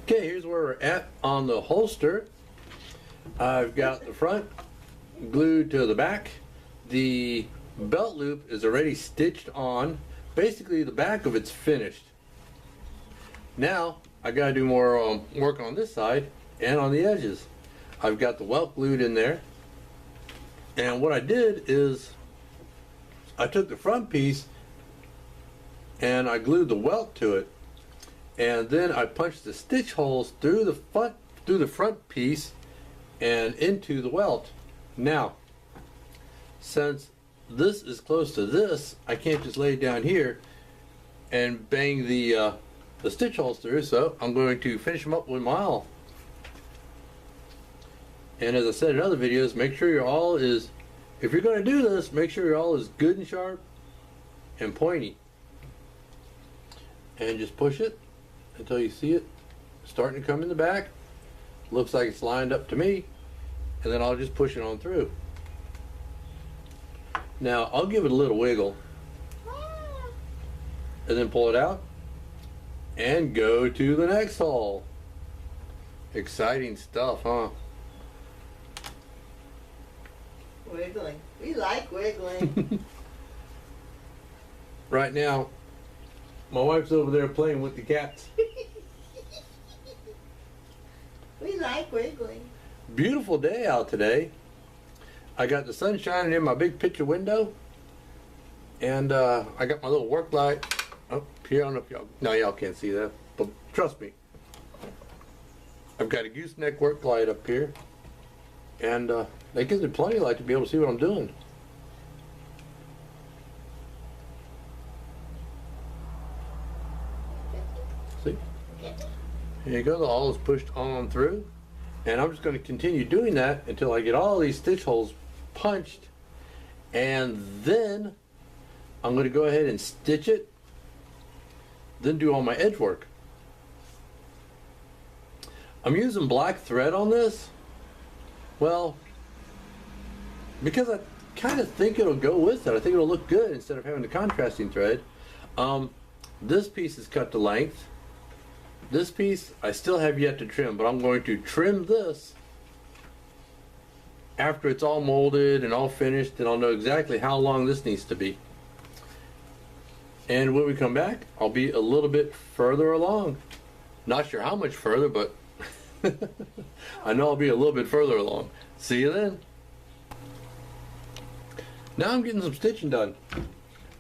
Okay, here's where we're at on the holster. I've got the front glued to the back. The belt loop is already stitched on. Basically, the back of it's finished. Now, I gotta do more work on this side and on the edges. I've got the welt glued in there. And what I did is, I took the front piece and I glued the welt to it. And then I punched the stitch holes through the front piece and into the welt. Now, since this is close to this, I can't just lay it down here and bang the stitch holes through, so I'm going to finish them up with my awl. And as I said in other videos, make sure your awl is, if you're going to do this, make sure your awl is good and sharp and pointy. And just push it until you see it starting to come in the back. Looks like it's lined up to me, and then I'll just push it on through. Now I'll give it a little wiggle and then pull it out and go to the next hole. Exciting stuff, huh? Wiggling. We like wiggling. Right now, my wife's over there playing with the cats. We like wiggling. Beautiful day out today. I got the sun shining in my big picture window, and I got my little work light up here. I don't know if y'all can't see that, but trust me, I've got a gooseneck work light up here, and that gives me plenty of light to be able to see what I'm doing. See? Here you go, the awl is pushed on through, and I'm just going to continue doing that until I get all these stitch holes punched, and then I'm going to go ahead and stitch it, then do all my edge work. I'm using black thread on this, well, because I kind of think it'll go with it. I think it'll look good instead of having the contrasting thread. This piece is cut to length. This piece I still have yet to trim, but I'm going to trim this after it's all molded and all finished, and I'll know exactly how long this needs to be. And when we come back, I'll be a little bit further along. Not sure how much further, but I know I'll be a little bit further along. See you then. Now I'm getting some stitching done.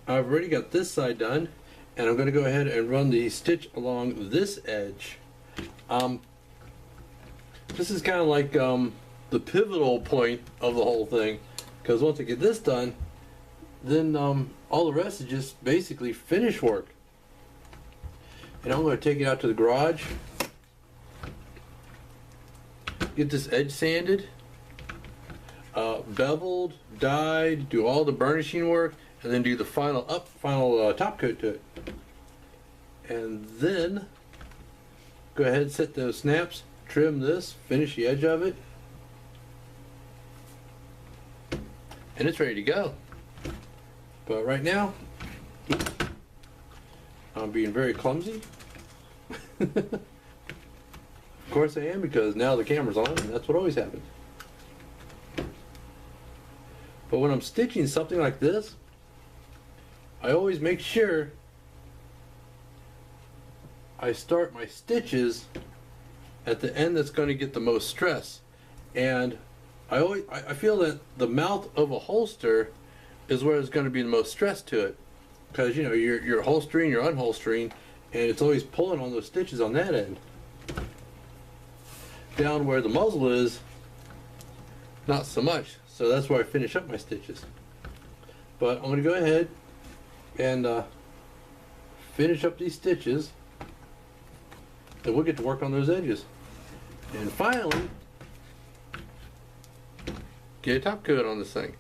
I've already got this side done, and I'm going to go ahead and run the stitch along this edge. This is kind of like the pivotal point of the whole thing, because once I get this done, then all the rest is just basically finish work. And I'm going to take it out to the garage, get this edge sanded, beveled, dyed, do all the burnishing work, and then do the final top coat to it. And then go ahead and set those snaps, trim this, finish the edge of it, and it's ready to go. But right now, I'm being very clumsy. Of course I am, because now the camera's on, and that's what always happens. But when I'm stitching something like this, I always make sure I start my stitches at the end that's going to get the most stress. And I feel that the mouth of a holster is where it's going to be the most stress to it, because you know you're holstering, you're unholstering, and it's always pulling on those stitches on that end. Down where the muzzle is, not so much. So that's where I finish up my stitches. But I'm going to go ahead and finish up these stitches, and we'll get to work on those edges. And finally, get a top coat on this thing.